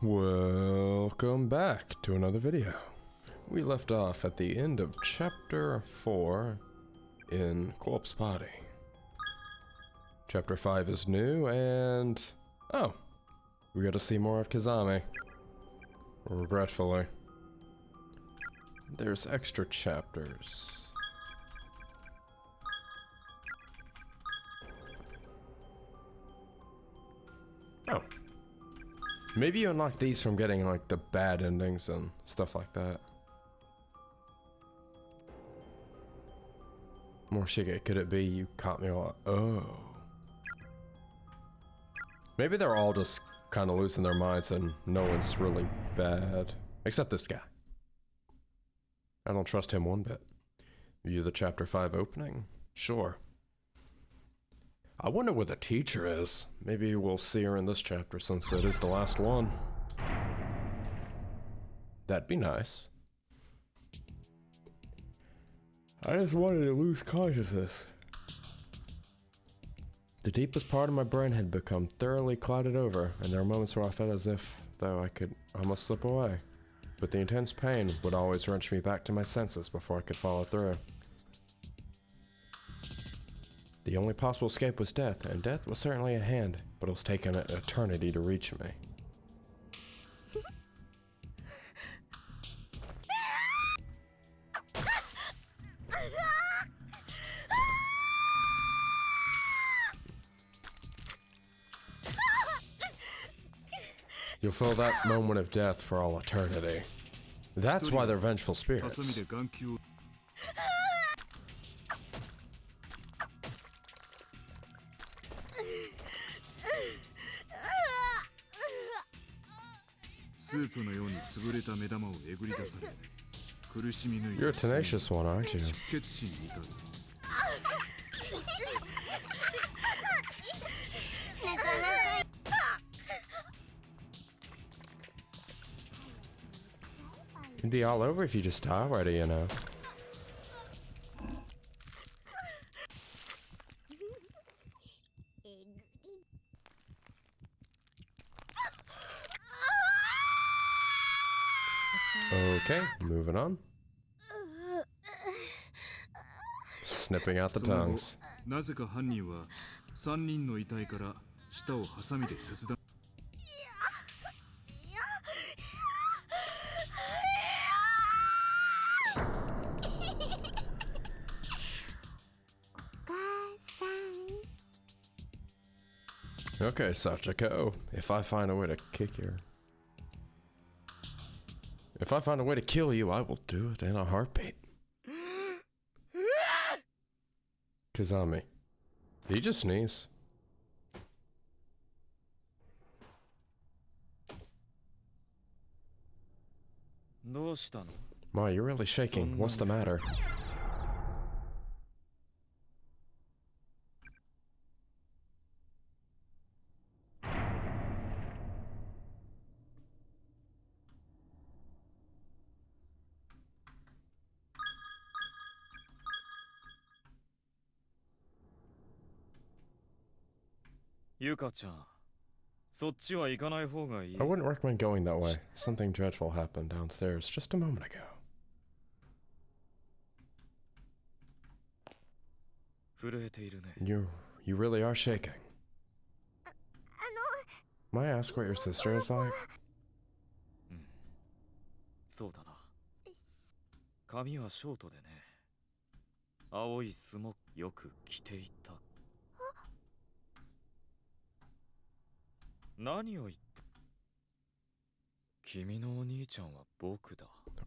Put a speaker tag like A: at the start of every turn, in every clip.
A: Welcome back to another video. We left off at the end of Chapter 4 in Corpse Party. Chapter 5 is new and... oh! We got to see more of Kazami. Regretfully. There's extra chapters. Oh. Maybe you unlock these from getting, like, the bad endings and stuff like that. Morishige, could it be you caught me all... oh. Maybe they're all just kind of losing their minds and no one's really bad. Except this guy. I don't trust him one bit. View the Chapter 5 opening? Sure. I wonder where the teacher is. Maybe we'll see her in this chapter since it is the last one. That'd be nice. I just wanted to lose consciousness. The deepest part of my brain had become thoroughly clouded over, and there were moments where I felt as if, though I could almost slip away. But the intense pain would always wrench me back to my senses before I could follow through. The only possible escape was death, and death was certainly at hand, but it was taking an eternity to reach me. You'll feel that moment of death for all eternity. That's why they're vengeful spirits. You're a tenacious one, aren't you? It'd be all over if you just die already, you know. Okay, moving on. Snipping out the tongues. Okay, Sachiko, if I find a way to kick your... if I find a way to kill you, I will do it in a heartbeat. Kazami. Did you just sneeze? Ma, you're really shaking. What's the matter? I wouldn't recommend going that way. Something dreadful happened downstairs just a moment ago. You really are shaking. May I ask what your sister is like?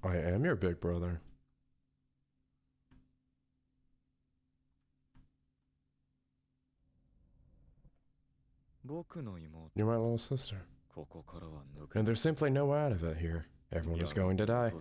A: I am your big brother. You're my little sister. And there's simply no way out of it here. Everyone is going to die.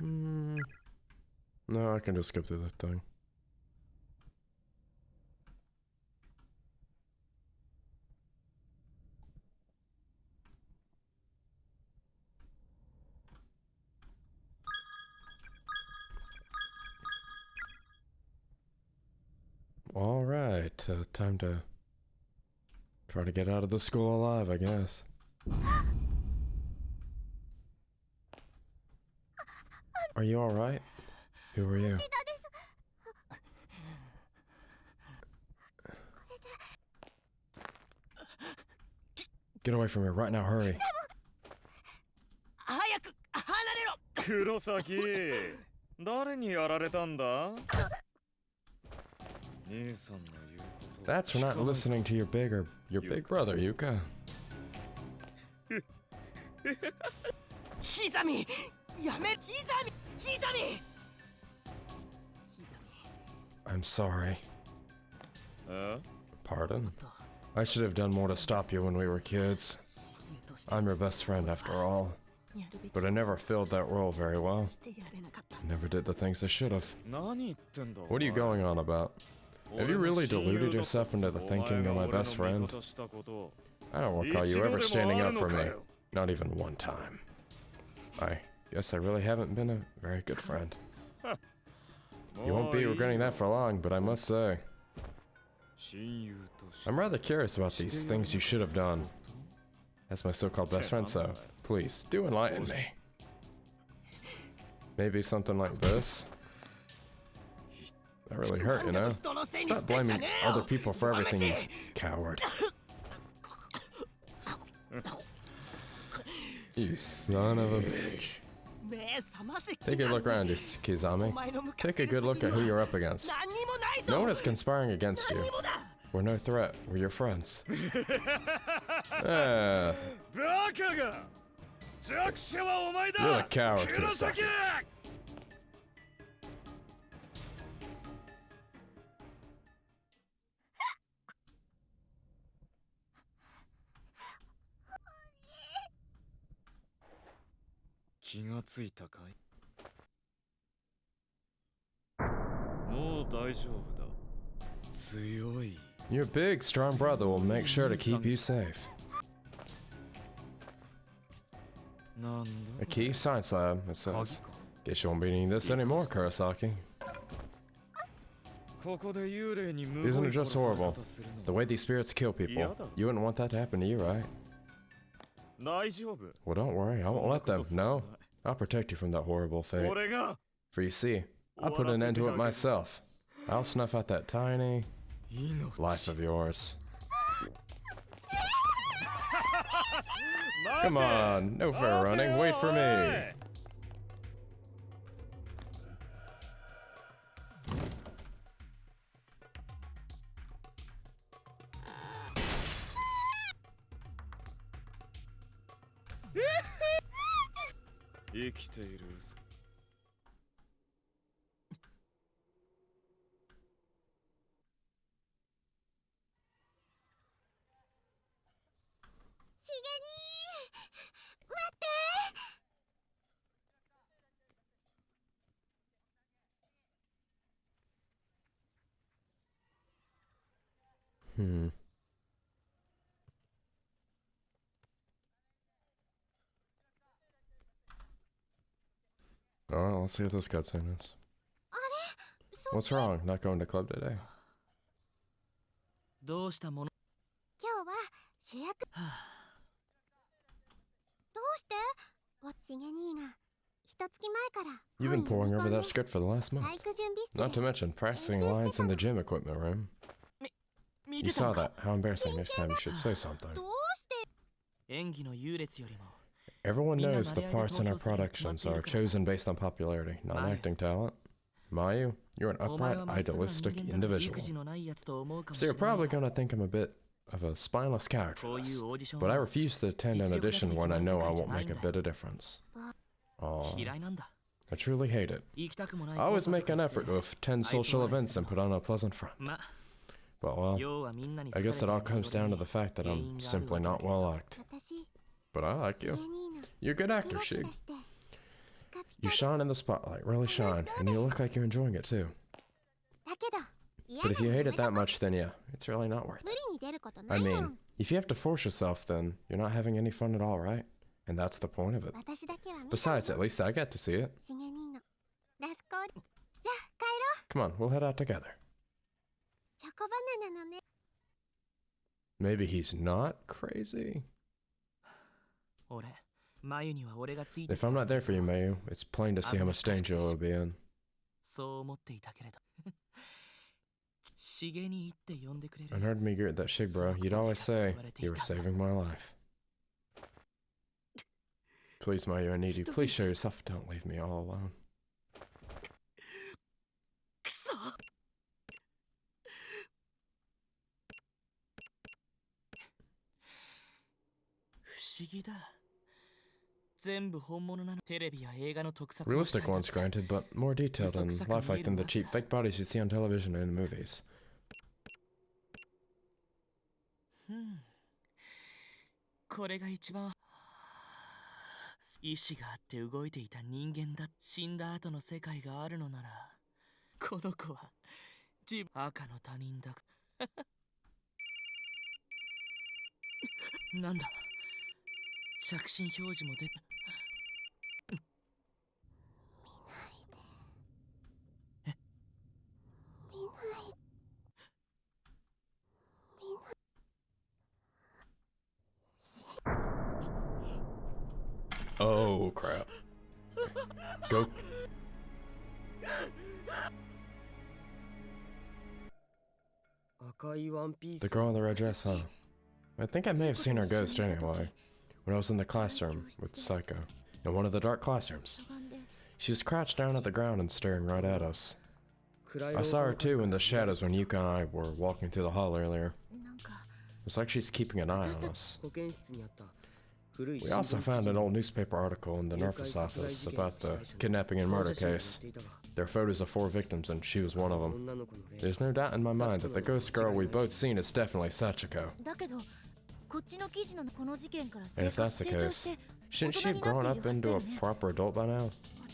A: No, I can just skip through that thing. All right, time to try to get out of the school alive, I guess. Are you all right? Who are you? Get away from here right now, hurry.
B: 早く離れろ。
C: 黒崎、誰にやられたんだ？兄さんの言うこと。
A: That's for not listening to your big brother, Yuka.
B: ヒザミ、やめ、ヒザミ。
A: I'm sorry.
C: え？
A: Pardon? I should have done more to stop you when we were kids. I'm your best friend after all. But I never filled that role very well. I never did the things I should have.
C: 何言ってんだ？
A: What are you going on about? Have you really deluded yourself into the thinking you're my best friend? I don't recall you ever standing up for me. Not even one time. I guess I really haven't been a very good friend. You won't be regretting that for long, but I must say, I'm rather curious about these things you should have done. As my so-called best friend, so please, do enlighten me. Maybe something like this? That really hurt, you know? Stop blaming other people for everything, you coward. You son of a bitch. Take a look around you, Kizami. Take a good look at who you're up against. No one is conspiring against you. We're no threat. We're your friends. You're the coward, Kurosaki. Your big, strong brother will make sure to keep you safe. A key? Science lab, it says. Guess you won't be needing this anymore, Kurosaki. Isn't it just horrible? The way these spirits kill people. You wouldn't want that to happen to you, right? Well, don't worry, I won't let them. No, I'll protect you from that horrible fate. For you see, I'll put an end to it myself. I'll snuff out that tiny life of yours. Come on, no fair running, wait for me. Alright, let's see what this cutscene is. What's wrong? Not going to club today?
B: どうしたもの？
D: 今日は主役。どうして？しげ兄が一月前から。
A: You've been poring over that script for the last month. Not to mention practicing lines in the gym equipment room. You saw that. How embarrassing. Next time you should say something.
D: どうして？
B: 演技の優劣よりも
A: Everyone knows the parts in our productions are chosen based on popularity, not acting talent. Mayu, you're an upright, idealistic individual. So you're probably gonna think I'm a bit of a spineless coward for this. But I refuse to attend an audition when I know I won't make a bit of difference. Aw,
B: 嫌いなんだ。
A: I truly hate it.
B: 行きたくもない。
A: I always make an effort to attend social events and put on a pleasant front.
B: ま、
A: But well,
B: 要はみんなに
A: I
B: 好かれ
A: guess
B: て
A: it
B: い
A: all
B: ない
A: comes down to the fact that I'm simply not well liked.
D: 私、
A: But I like
D: しげ
A: you.
D: 兄の
A: You're a good
D: キラ
A: actor,
D: キ
A: Shig.
D: ラしてピカピ
A: You shine in the spotlight, really shine, and you look like you're enjoying it too.
D: だけど嫌
A: But
D: な
A: if you
D: の
A: hate
D: や
A: it
D: めと
A: that
D: こ
A: much, then yeah, it's really not worth
D: 無
A: it.
D: 理に出ることな
A: I
D: いも
A: mean,
D: ん
A: if you have to force yourself, then you're not having any fun at all, right? And that's the point of it.
D: 私だけは見た
A: Besides, at least I get to see it.
D: しげ兄のラスコールじゃあ帰ろ
A: Come on, we'll head out together.
D: うチョコバナナのね
A: Maybe he's not crazy?
B: 俺マユには俺がつい
A: If
B: て
A: I'm not there for you, Mayu, it's plain to see how much danger you'll be in.
B: そう思っていたけれどしげにって呼んでくれ
A: I
B: る
A: heard me get that shit, bro. You'd always say you were saving my life. Please, Mayu, I need you. Please show yourself. Don't leave me all alone.
B: くそ不思議だ全部本物なのテレビや映画の特撮の
A: Realistic ones, granted, but more detailed and lifelike than the cheap fake bodies you see on television and in movies.
B: これが一番意志があって動いていた人間だ死んだ後の世界があるのならこの子は自分赤の他人だなんだ着信表示も出た
D: 見ないで
A: Oh, crap. Go. The girl in the red dress, huh? I think I may have seen her ghost anyway. When I was in the classroom with Psycho. In one of the dark classrooms.
D: しゃがんで
A: She was crouched down at the ground and staring right at us. I saw her too in the shadows when Yuka and I were walking through the hall earlier.
D: なんか
A: It's like she's keeping an eye on us. We also found an old newspaper article in the Nerfus office about the kidnapping and murder case. There are photos of 4 victims and she was one of them. There's no doubt in my mind that the ghost girl we've both seen is definitely Sachiko.
D: だけどこっちの記事のこの事件から
A: And if that's the
D: 成長
A: case,
D: して
A: shouldn't she have grown up into a proper adult by now?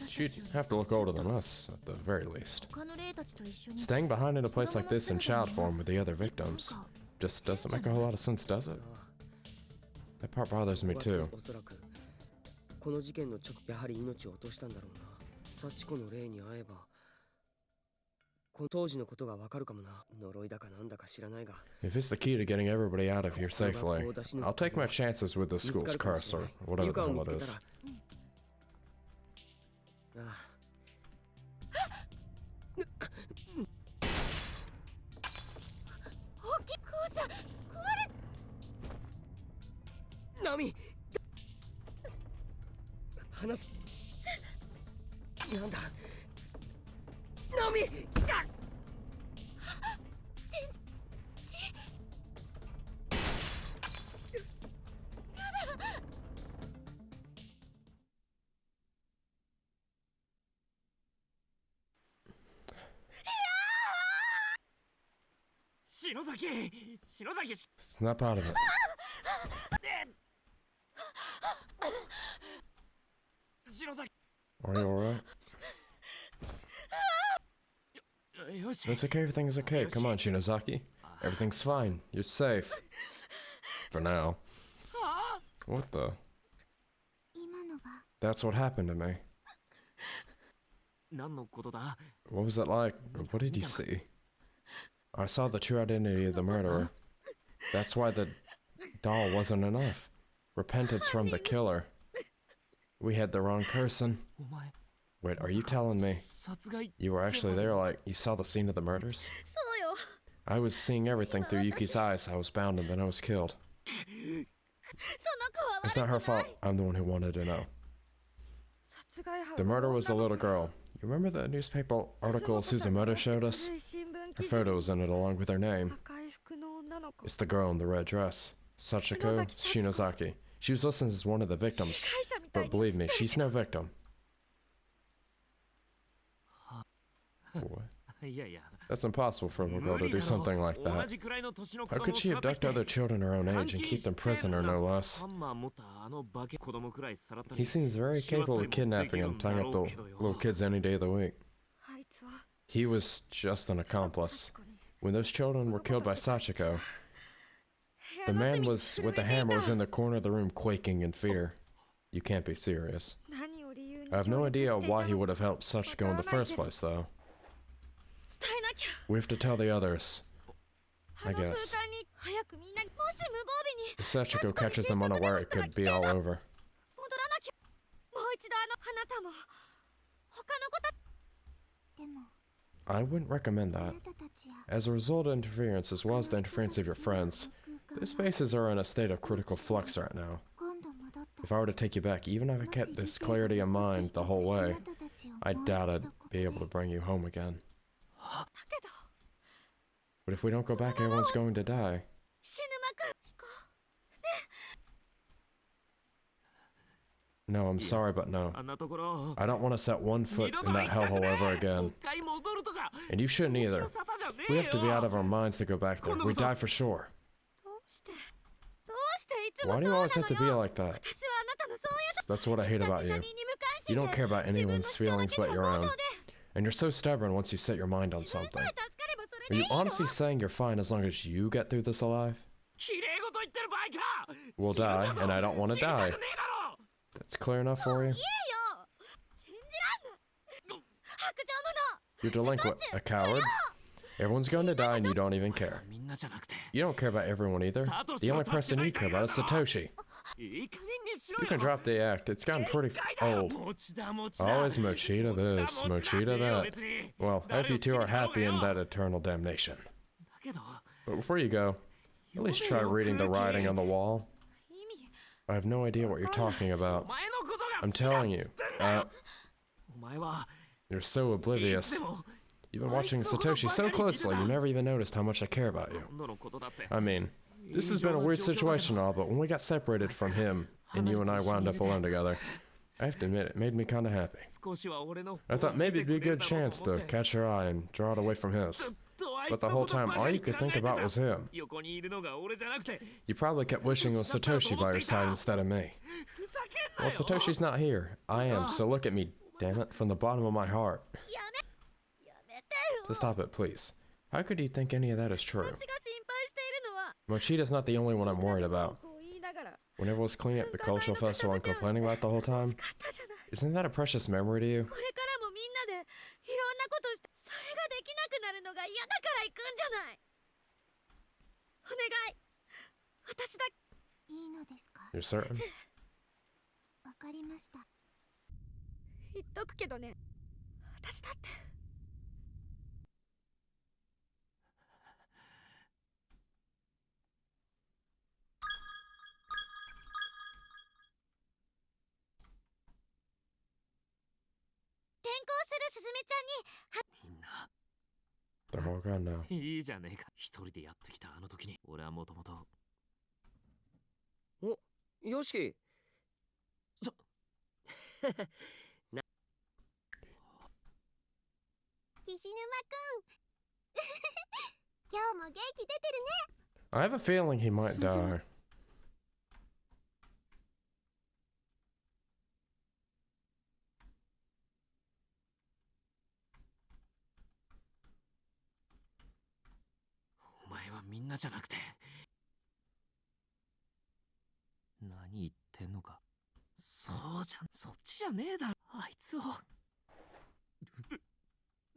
D: 私
A: She'd
D: たち
A: have to look older than us, at the very least.
D: 他の霊たちと一緒に
A: Staying behind in a place like this in child form with the other victims just doesn't make a whole lot of sense, does it? That part bothers me too.
E: おそらくこの事件の直やはり命を落としたんだろうな。幸子の霊に会えばこの当時のことがわかるかもな。呪いだかなんだか知らないが。
A: If it's the key to getting everybody out of here safely, I'll take my chances with the school's curse or whatever the hell it is.
E: ああ。
D: 大きい校舎壊れ
E: ナミ話すなんだナミが
B: 篠崎篠崎
A: Snap out of it. Are you alright?
B: よし
A: It's okay, everything's okay. Come on, Shinozaki. Everything's fine. You're safe. For now. What the?
D: 今のが
A: That's what happened to me.
B: 何のことだ
A: What was it like? What did you see? I saw the true identity of the murderer. That's why the doll wasn't enough. Repentance from the killer. We had the wrong person.
B: お前
A: Wait, are you telling me
B: 殺害
A: you were actually there, like, you saw the scene of the murders?
D: そうよ
A: I was seeing everything through Yuki's eyes. I was bound and then I was killed.
D: その子は
A: It's not her fault. I'm the one who wanted to know.
D: 殺害犯
A: The murder was a little girl. You remember the newspaper article Suzumoto showed us? Her photo was in it along with her name.
D: 赤い服の女の子
A: It's the girl in the red dress. Sachiko Shinozaki. She was listed as one of the victims.
D: 会社みたい
A: But
D: に
A: believe me, she's no victim. What?
C: いやいや
A: That's impossible for a little girl to do something like
C: 同
A: that.
C: じくらいの年の子
A: How
C: 供
A: could
C: を
A: she
C: さらってき
A: abduct
C: て
A: other children her own age and keep them prisoner, no less?
C: ハンマー持ったあの化け子供くらいさらった
A: He seems very capable of kidnapping and tying up the little kids any day of the week.
D: あいつは
A: He was just an accomplice.
D: 幸子に
A: When those children were killed by Sachiko, the man was with the hammer was in the corner of the room quaking in fear. You can't be serious.
D: 何を理由に
A: I have no
D: 協力
A: idea
D: していた
A: why he
D: の
A: would
D: か
A: have helped Sachiko in the first place, though.
D: 伝えなきゃ
A: We have to tell the others.
D: あの空間
A: guess.
D: に早くみんなにもし無防備に
A: If Sachiko catches them unaware, it could be all over.
D: 戻らなきゃもう一度あなたも他の子たでも
A: I wouldn't recommend
D: あな
A: that.
D: たたちや
A: As a result of interference, as well as the interference of your friends, their spaces are in a state of critical flux right now.
D: 今度戻った
A: If I were to take you back, even if I kept this clarity in mind the whole way, I doubt I'd be able to bring you home again.
D: だけど
A: But if we don't go back, everyone's going to die.
D: 死ぬまく行こ
A: No, I'm sorry, but no.
C: あんなところ
A: I don't want to set one
C: 二
A: foot
C: 度
A: in
C: と行
A: that
C: きたく
A: hellhole
C: ね
A: ever
C: え
A: again.
C: もう一回戻るとか
A: And you shouldn't
C: 正気
A: either.
C: の沙汰じゃねえ
A: We
C: よ
A: have to be out of our minds to go back there. We die for sure.
D: うどうしていつも
A: Why
D: そう
A: do
D: な
A: you
D: の
A: always have to be
D: よ
A: like that?
D: 私はあなたのそういう
A: That's what I hate about
D: 何
A: you.
D: に無関心
A: You
D: で
A: don't care about
D: 自分の
A: anyone's
D: 主張だ
A: feelings
D: け
A: but
D: の
A: your
D: 行動
A: own.
D: で
A: And you're so stubborn once you set your mind on
D: 自分
A: something.
D: さえ助かればそれ
A: Are
D: でいい
A: you
D: の
A: honestly saying you're fine as long as you get through this alive?
C: 綺麗事言ってる場合か
A: We'll
C: 死ぬんだ
A: die,
C: ぞ
A: and I don't want to
C: 死にたく
A: die.
C: ねえだろ
A: That's clear enough for you?
D: いいよ信じらんない白状
A: You're delinquent, a coward. Everyone's going to die and you don't even care.
C: みんなじゃなくて
A: You don't care about everyone either. The only person you care about is Satoshi.
C: いい加減にしろ
A: You
C: よ
A: can drop the act. It's gotten pretty
C: 限界だよ
A: old.
C: 持田持田
A: Always Mochita this,
C: 持田
A: Mochita
C: ねえよ
A: that.
C: 別に
A: Well, I hope you two are happy in that eternal damnation.
C: だけど
A: But before you go, at least try reading the writing on the wall.
D: 意味
A: I have no idea what you're talking
C: お
A: about.
C: 前のことが
A: I'm
C: 好きだ
A: telling
C: っ
A: you.
C: つってんだよ
A: Uh,
C: お前は
A: you're so
C: いつ
A: oblivious.
C: でも
A: You've been watching Satoshi so closely, you never even noticed how much I care about you.
C: 今度のことだって
A: I mean, this has been a weird situation and all, but when we got separated from him, and you and I wound up alone together, I have to admit, it made me kind of happy.
C: 少しは俺の
A: I thought maybe it'd be a good
C: 見てくれる
A: chance
C: だろ
A: to
C: うと思って
A: catch her eye and draw it away from his.
C: ずっとあい
A: But
C: つ
A: the
C: の
A: whole
C: こと
A: time,
C: ばか
A: all
C: り
A: you could
C: 考え
A: think
C: て
A: about
C: た
A: was him.
C: 横にいるのが俺じゃなくて
A: You probably kept wishing it was Satoshi by your side instead of me.
C: ふざけんな
A: Well,
C: よ
A: Satoshi's not here. I am, so look at me, damn it, from the bottom of my heart.
D: やめて
A: So
D: よ
A: stop it, please. How could you think any of that is
D: 私
A: true?
D: が心配しているのは
A: Mochida's not the only one I'm worried about.
D: こう言いながら
A: Whenever I was cleaning up the cultural festival and complaining about it the whole
D: 欲
A: time,
D: しかったじゃない
A: isn't that a precious memory to you?
D: これからもみんなでいろんなことしてそれができなくなるのが嫌だから行くんじゃないお願い私だいいのですか
A: You're certain?
D: わかりました言っとくけどね私だって転校するすずめちゃんに
C: みんな
A: They're all gone now.
C: いいじゃねえか一人でやってきたあの時に俺はもともと
E: よし
D: 岸沼くん今日も元気出てるね
A: I have a feeling he might die.
C: お前はみんなじゃなくて何言ってんのかそうじゃんそっちじゃねえだろあいつを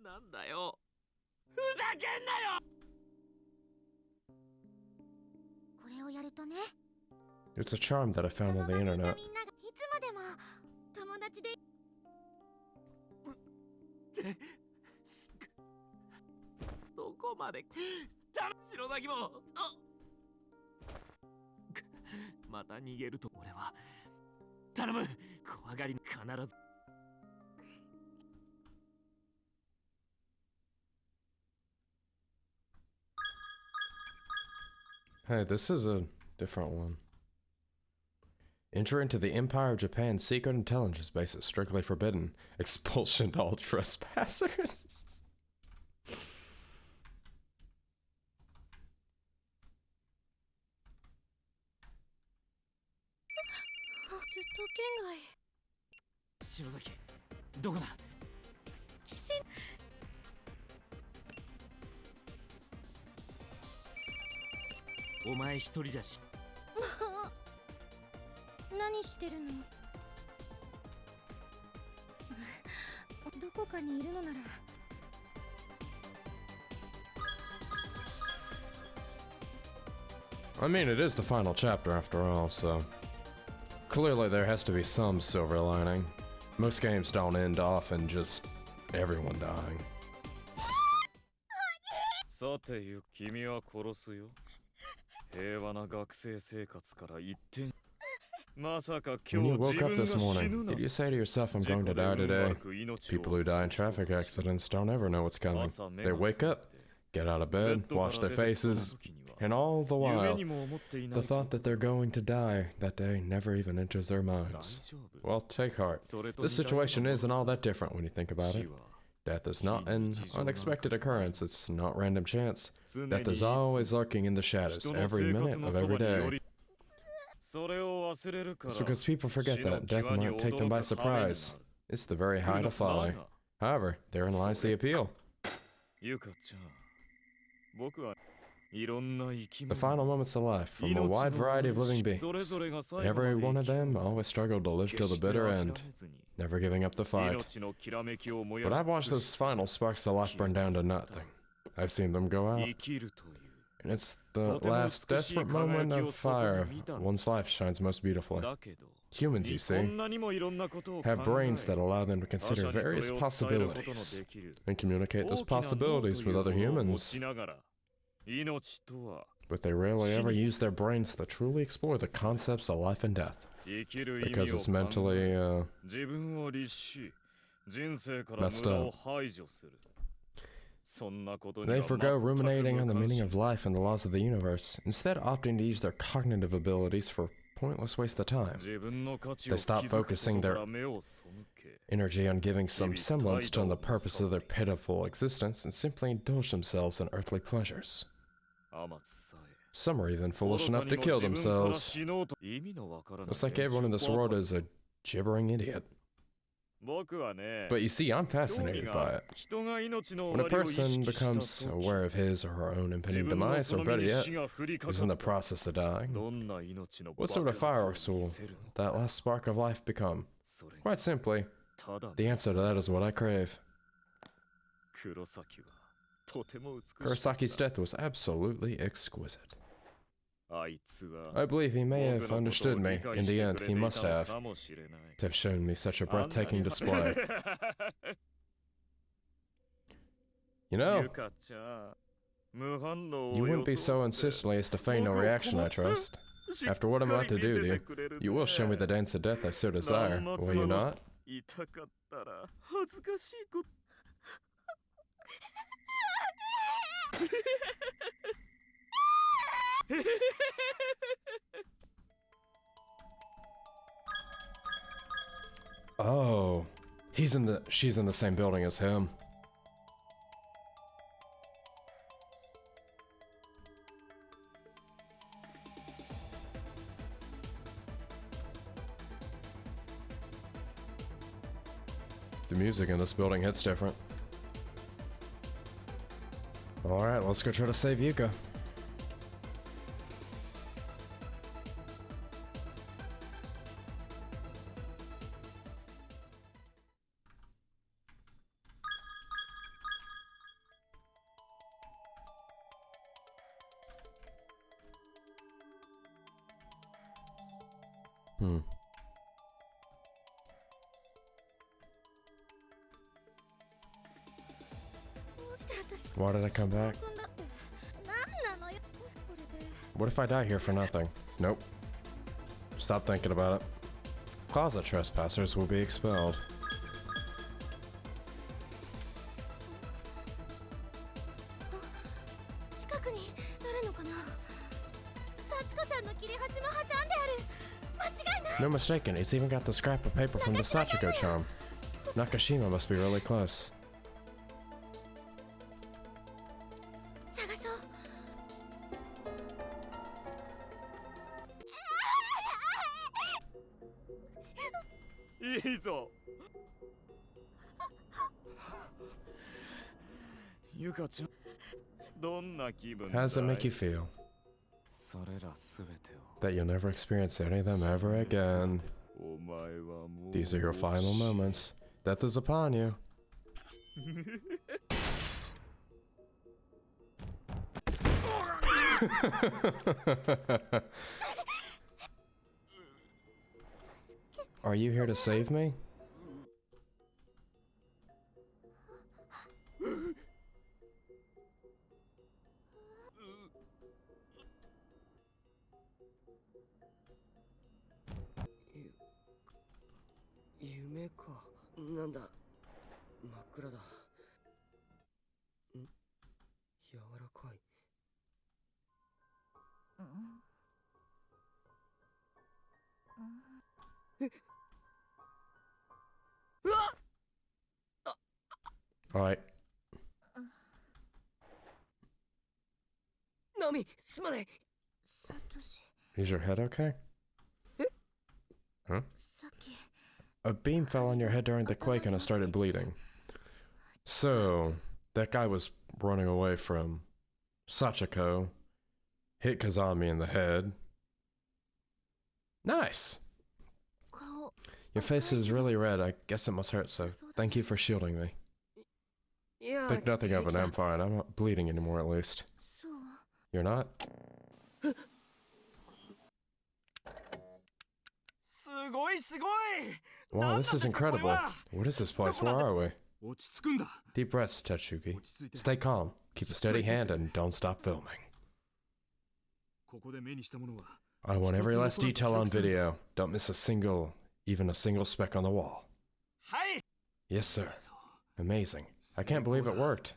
C: なんだよふざけんなよ
D: これをやるとね
A: It's a charm that I
D: そ
A: found
D: の
A: on the
D: 場にいた
A: internet.
D: みんながいつまでも友達で
C: どこまで白崎もまた逃げると俺は頼む怖がり必ず
A: Hey, this is a different one. Enter into the Empire of Japan's secret intelligence base is strictly forbidden. Expulsion to all trespassers.
D: 圏外
C: 篠崎どこだ。
D: 騎士
C: お前一人だし。
D: 何してるのどこかにいるのなら
A: I mean, it is the final chapter after all, so clearly there has to be some silver lining. Most games don't end off in just everyone dying.
F: さてゆ君は殺すよ。平和な学生生活から一転。まさか
A: When
F: 今
A: you
F: 日
A: woke
F: 自
A: up
F: 分が
A: this
F: 死
A: morning,
F: ぬな
A: did you say to yourself, I'm going to die today? People who die in traffic accidents don't ever know what's coming. They wake up, get out of bed, wash their faces, and all the while, the thought that they're going to die that day never even enters their minds. Well, take heart. This situation isn't all that different when you think about it. Death is not an unexpected occurrence, it's not random chance. Death is always lurking in the shadows, every minute of every day. It's because people forget that death might take them by surprise. It's the very height of folly. However, therein lies the appeal. The final moments of life from a wide variety of living beings. Every one of them always struggled to live till the bitter end, never giving up the fight. But I've watched those final sparks of life burn down to nothing. I've seen them go out. And it's the last desperate moment of fire one's life shines most beautifully. Humans, you see, have brains that allow them to consider various possibilities and communicate those possibilities with other humans. But they rarely ever use their brains to truly explore the concepts of life and death. Because it's mentally, messed up. They forgo ruminating on the meaning of life and the laws of the universe, instead opting to use their cognitive abilities for pointless waste of time. They stop focusing their energy on giving some semblance to the purpose of their pitiful existence and simply indulge themselves in earthly pleasures. Some are even foolish enough to kill themselves. It's like everyone in this world is a gibbering idiot. But you see, I'm fascinated by it. When a person becomes aware of his or her own impending demise, or better yet, is in the process of dying, what sort of fireworks will that last spark of life become? Quite simply, the answer to that is what I crave. Kurosaki's death was absolutely exquisite. I believe he may have understood me. In the end, he must have, to have shown me such a breathtaking display. You know, you wouldn't be so insistently as to feign no reaction, I trust. After what I'm about to do to you, you will show me the dance of death I so desire, will you not? Oh, she's in the same building as him. The music in this building hits different. Alright, let's go try to save Yuka. Why did I come back? What if I die here for nothing? Nope. Stop thinking about it. Closet trespassers will be expelled. No mistaken, it's even got the scrap of paper from the Sachiko charm. Nakashima must be really close.
F: ゆかちゃん、どんな気分
A: How does it make you feel
F: それらすべてを
A: that you'll never experience any of them ever again?
F: お前はもう
A: These are your final moments. Death is upon you. Are you here to save me?
E: Yu- 夢か。なんだ。真っ暗だ。柔らかい。
A: Alright.
E: ナミ、すまない。
D: サトシ、
A: Is your head okay?
D: さっき
A: A beam fell on your head during the quake and it started bleeding. So, that guy was running away from Sachiko, hit Kazami in the head. Nice!
D: 顔
A: Your face is really red. I guess it must hurt, so thank you for shielding me.
E: いや、
A: Think nothing of it. I'm fine. I'm not bleeding anymore, at least.
D: そう
A: You're not?
B: すごいすごい
A: Wow, this is incredible. What is this place? Where are we?
G: 落ち着くんだ。
A: Deep breaths, Tetsuki.
G: 落ち着いて。
A: Stay calm. Keep a steady hand and don't stop filming.
G: ここで目にしたものは。
A: I want every last detail on video. Don't miss a single, even a single speck on the wall.
B: はい
A: Yes, sir.
G: そう。
A: Amazing. I can't believe it worked.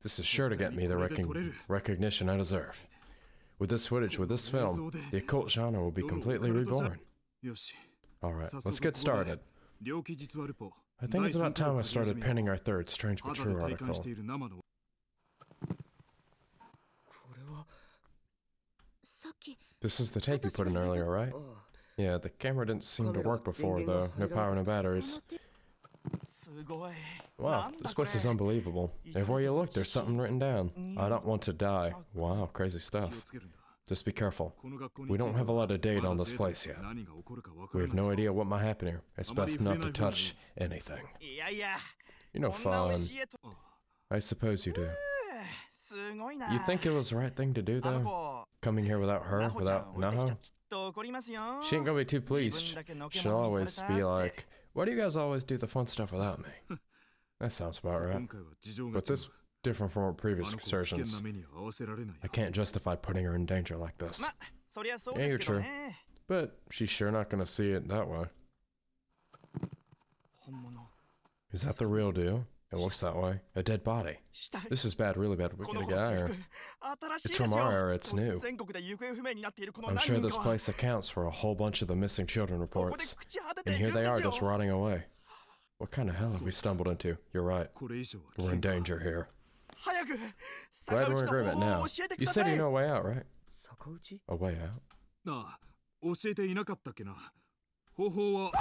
A: This is sure to get me the recognition I deserve. With this footage, with this film, the occult genre will be completely reborn.
G: よし。
A: Alright, let's get started.
G: 猟奇実話ルポ。
A: I think it's about time I started penning our third Strange but
G: 肌で
A: True
G: 体感
A: article.
G: している生の。
E: これは。
D: さっき
A: This is the tape you put in earlier, right?
E: ああ、
A: Yeah, the camera didn't seem to work before, though. No power, no batteries.
B: すごい
A: Wow, this place is unbelievable. Everywhere you look, there's something written down. I don't want to die. Wow, crazy
G: 気
A: stuff.
G: をつけるんだ。
A: Just be careful.
G: この学校に
A: We don't have a lot of data
G: まだ
A: on this
G: データ
A: place
G: で
A: yet.
G: 何が起こるかわか
A: We
G: ら
A: have
G: ない
A: no
G: ぞ。
A: idea what might happen here. It's best not to touch anything.
B: いやいや
A: You know
B: こんな美
A: fun.
B: 味しい絵と
A: I suppose you do.
B: すごいな
A: You think it was the right thing to do,
B: あの
A: though?
B: 子
A: Coming here without
B: ナ
A: her,
B: ホちゃん
A: without
B: 置いてきちゃ
A: Naho?
B: きっと怒りますよ
A: She ain't gonna be too
B: 自
A: pleased.
B: 分だけのけ
A: She'll
B: 者に
A: always
B: され
A: be
B: たって
A: like, why do you guys always do the fun stuff without me? That sounds
G: そ
A: about
G: う
A: right.
G: 今回は事情が
A: But
G: 違う
A: this different from our
G: あ
A: previous
G: の子を危険
A: excursions.
G: な目に合わせられないよ
A: I can't justify putting her in danger like this.
B: まそりゃそうですけどね
A: But she's sure not gonna see it that way.
B: 本物
A: Is that the real deal? It looks that way. A dead body.
B: したい
A: This is bad, really bad. We
B: この
A: gotta
B: 子
A: get
B: の
A: out
B: 制
A: of
B: 服
A: here.
B: 新しい
A: It's
B: です
A: from
B: よ
A: our era, it's new.
B: 全国で行方不明になっているこの
A: I'm
B: 何
A: sure
B: 人
A: this
B: かは
A: place accounts for a whole bunch of the missing children
B: ここで
A: reports.
B: 朽ち果て
A: And
B: てい
A: here
B: るん
A: they
B: で
A: are
B: す
A: just
B: よ
A: rotting away. What kind of hell have we stumbled into? You're right.
G: これ以上は危
A: We're
G: 険
A: in
G: だ
A: danger here.
B: 早く
A: Glad
B: 坂
A: we're
B: 内
A: in
B: の
A: agreement
B: 方法
A: now.
B: を教えてく
A: You
B: ださ
A: said
B: い
A: you know a way out, right?
E: 坂内
A: A way out?
G: ああ教えていなかったっけな方法は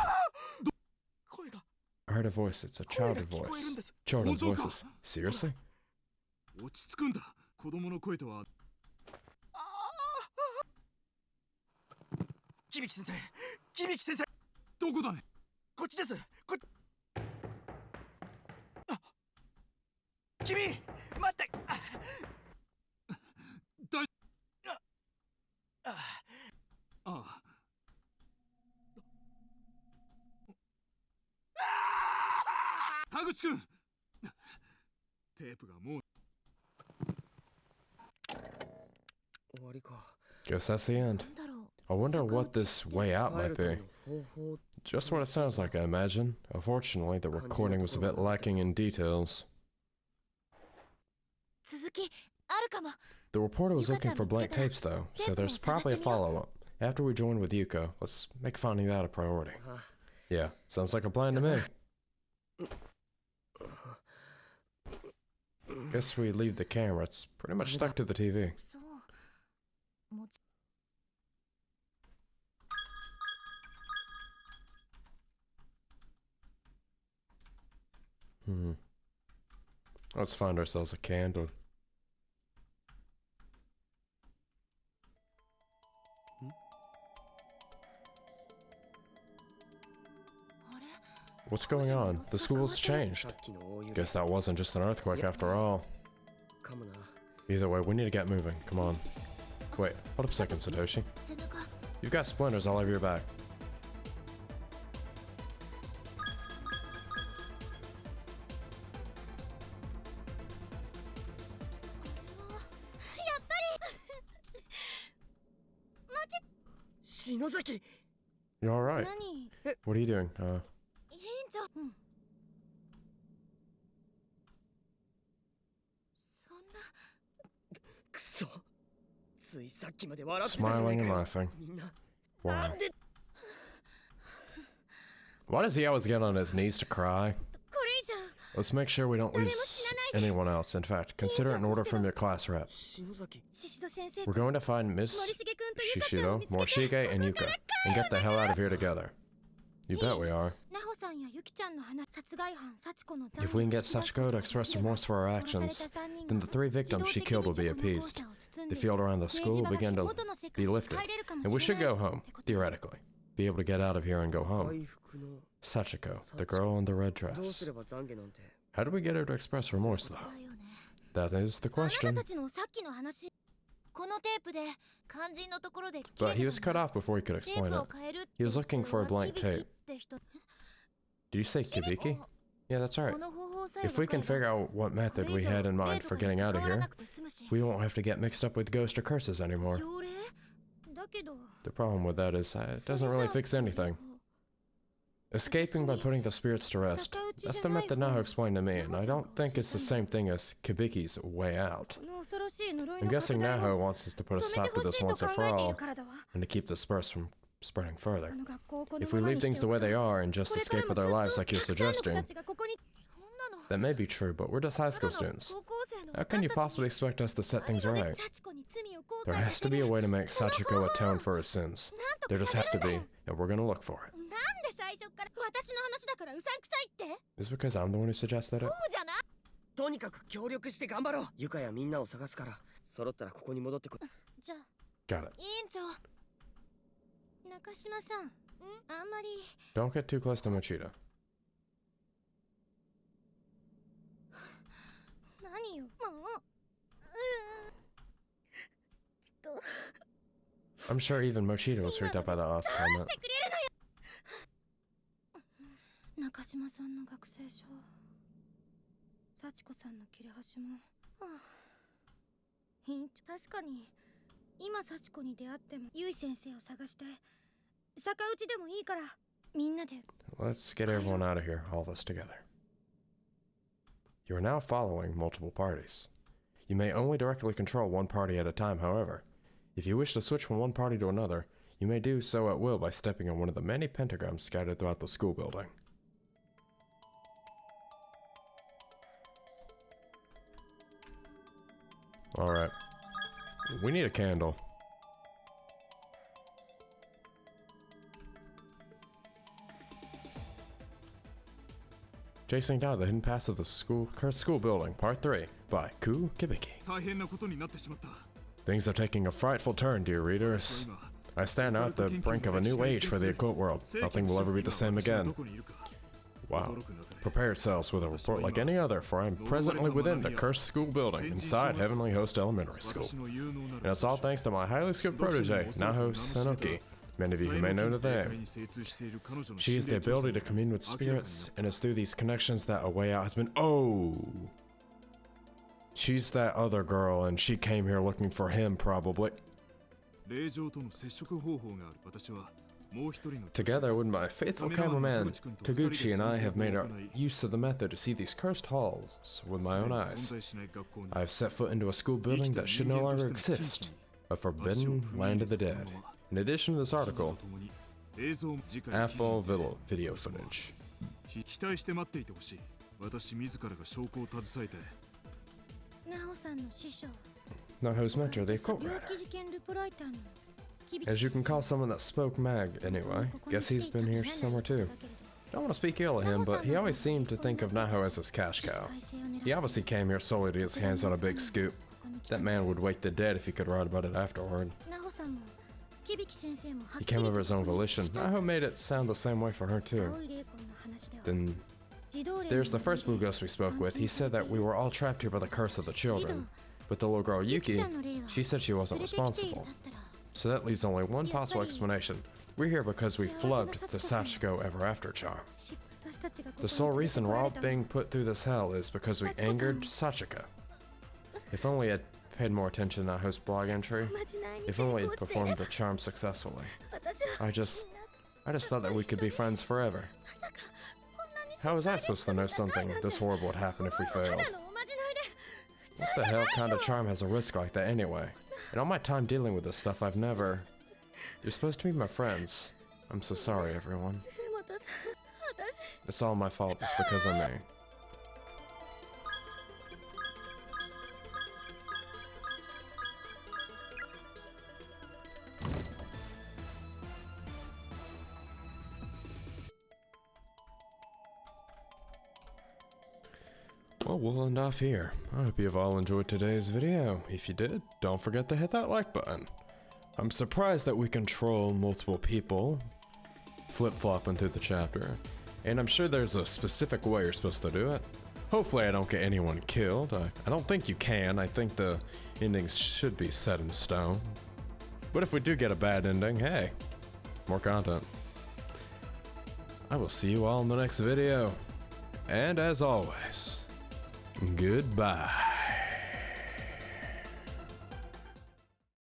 B: 声が
A: I heard a voice. It's a
B: 声
A: child's
B: が聞こえるん
A: voice.
B: です
A: Children's
G: Hold on.
A: voices. Seriously?
G: 落ち着くんだ子供の声とは
B: 響先生響先生
G: どこだね
B: こっちですあ君待って
G: 大
B: あ
G: ああ田口くんテープがもう
E: 終わりか。
A: Guess that's the end.
D: なんだろう
A: I wonder what this way out
E: 帰
A: might
E: るため
A: be.
E: の方法。
A: Just what it sounds like, I imagine. Unfortunately, the recording was a bit lacking in details.
D: 続きあるかも
A: The reporter was looking for blank tapes, though, so there's probably a follow-up. After we join with Yuko, let's make finding that a priority.
E: あ
A: Yeah, sounds like a plan to me. Guess we leave the camera. It's pretty much stuck to the TV.
D: そうもち
A: Let's find ourselves a candle. What's going on? The school's changed. Guess that wasn't just an earthquake after all. Either way, we need to get moving. Come on. Wait, hold up a second, Satoshi. You've got splinters all over your back.
E: Shinozaki!
A: You alright?
D: 何
A: What are you doing?
D: 委員長そんな
E: くそついさっきまで笑ってたじゃない
A: Smiling
E: か
A: and
E: よ
A: laughing.
E: みんな
A: Why?
E: なんで
A: Why does he always get on his knees to cry?
D: これ以上
A: Let's make sure we don't lose anyone else. In fact, consider an order from your class rep.
E: 篠崎
D: 宍戸先生
A: We're
D: と
A: going to find Miss
D: 森重君とゆかちゃんを
A: Shishido,
D: 見つけて
A: Morishige, and Yuka, and get the hell out of here together. You bet we are.
D: 奈穂さんやゆきちゃんの話殺害犯幸子の残
A: If we can get Sachiko to express remorse for our actions, then the 3 victims she killed will be appeased. The field around the school will begin to be lifted, and we should go home, theoretically. Be able to get out of here and go home.
E: 回復の
A: Sachiko, the girl in the red
E: どうす
A: dress.
E: れば懺悔なんて
A: How do we get her to express remorse, though?
D: だよね
A: That is the
D: あなた
A: question.
D: たちのさっきの話このテープで肝心のところで
A: But he was cut off before he could
D: テー
A: explain
D: プを
A: it.
D: 変えるって
A: He was looking for a
D: 言
A: blank
D: ったのは
A: tape.
D: キビキって人
A: Did you say Kibiki? Yeah, that's right.
D: この方法さえ
A: If we can
D: 分かれ
A: figure
D: ば
A: out what method
D: これ
A: we
D: 以上
A: had in
D: 霊
A: mind
D: と
A: for
D: かに
A: getting out of
D: 関わら
A: here,
D: なくて済むし
A: we won't have to get mixed up with ghost or curses anymore.
D: 条例だけど
A: The problem with that is it doesn't really fix anything. Escaping by putting the spirits to rest. That's the method Naho explained to me, and I don't think it's the same thing as Kibiki's way out.
D: この恐ろしい呪い
A: I'm
D: の
A: guessing
D: 拡大
A: Naho
D: を
A: wants us to put a
D: 止め
A: stop
D: て
A: to
D: ほ
A: this
D: しいと
A: once
D: 考
A: and for
D: えてい
A: all,
D: るからだわ
A: and to keep the spurs from spreading
D: こ
A: further.
D: の学校をこの
A: If
D: ま
A: we
D: ま
A: leave
D: にし
A: things
D: て
A: the
D: お
A: way
D: く
A: they are and
D: こ
A: just
D: れから
A: escape
D: も
A: with
D: ず
A: our
D: っ
A: lives
D: と
A: like you're
D: たくさんの子
A: suggesting,
D: たちがここにそんなの
A: that may be true, but we're just high
D: た
A: school
D: だの
A: students.
D: 高校生の
A: How can you
D: 私た
A: possibly
D: ちに
A: expect us to set
D: あ
A: things
D: れま
A: right?
D: で幸子に罪を後
A: There
D: 悔
A: has
D: させ
A: to be
D: る
A: a way to make
D: その
A: Sachiko
D: 方
A: atone
D: 法
A: for her sins.
D: なんと
A: There
D: か
A: just
D: され
A: has to
D: るんだ
A: be,
D: よ
A: and we're gonna look for it.
D: なんで最初から私の話だからうさんくさいって
A: Is it because I'm the one who suggested
D: そ
A: it?
D: うじゃない
E: とにかく協力して頑張ろうゆかやみんなを探すから揃ったらここに戻ってこ
D: じゃあ
A: Got it.
D: 委員長中島さんあんまり
A: Don't get too close to Mochida.
D: 何よもうきっと
A: I'm sure even Mochida was freaked out by that last comment.
D: くれるのよ中島さんの学生証幸子さんの切れ端も、はあ、委員長確かに今幸子に出会ってもゆい先生を探して逆打ちでもいいからみんなで
A: Let's get everyone out of here, all of us together. You are now following multiple parties. You may only directly control one party at a time, however. If you wish to switch from one party to another, you may do so at will by stepping on one of the many pentagrams scattered throughout the school building. Alright. We need a candle. Chasing down the hidden paths of the cursed school building, part 3, by Ku Kibiki.
G: 大変なことになってしまった
A: Things are taking a frightful turn, dear readers.
G: 今
A: I stand now at the brink of a new age for the occult world. Nothing will ever be the same again. Wow. Prepare yourselves with a report like any other, for I am presently within the cursed school building, inside Heavenly Host Elementary School. And it's all thanks to my highly skilled protege, Naho Sanoki. Many of you who may know the name. She has the ability to commune with spirits, and it's through these connections that a way out has been. Oh! She's that other girl, and she came here looking for him, probably. Together with my faithful cameraman, Taguchi and I have made our use of the method to see these cursed halls with my own eyes. I have set foot into a school building that should no longer exist, a forbidden land of the dead. In addition to this article, Apple video footage.
G: 期待して待っていてほしい私自らが証拠を携えて
D: 奈穂さんの師匠
A: Naho's mentor, the occult
D: 病
A: writer.
D: 気事件ルポライターのキビキ
A: As you can call someone that spoke mag, anyway. Guess he's been here somewhere too. don't want to speak ill of him, but he always seemed to think of Naho as his cash cow. He obviously came here solely to get his hands on a big scoop. That man would wake the dead if he could write about it afterward. He came of his own volition. Naho made it sound the same way for her too. Then there's the first blue ghost we spoke with. He said that we were all trapped here by the curse of the children. But the little girl Yuki, she said she wasn't responsible. So that leaves only one possible explanation. We're here because we flubbed the Sachiko Ever After charm. The sole reason we're all being put through this hell is because we angered Sachiko. If only I'd paid more attention to Naho's blog entry. If only I'd performed the charm successfully. I just thought that we could be friends forever. How was I supposed to know something this horrible would happen if we failed? What the hell kind of charm has a risk like that anyway? In all my time dealing with this stuff, I've never... You're supposed to be my friends. I'm so sorry, everyone. It's all my fault. It's because of me. Well, we'll end off here. I hope you've all enjoyed today's video. If you did, don't forget to hit that like button. I'm surprised that we control multiple people flip-flopping through the chapter. And I'm sure there's a specific way you're supposed to do it. Hopefully I don't get anyone killed. I don't think you can. I think the endings should be set in stone. But if we do get a bad ending, hey, more content. I will see you all in the next video. And as always, goodbye.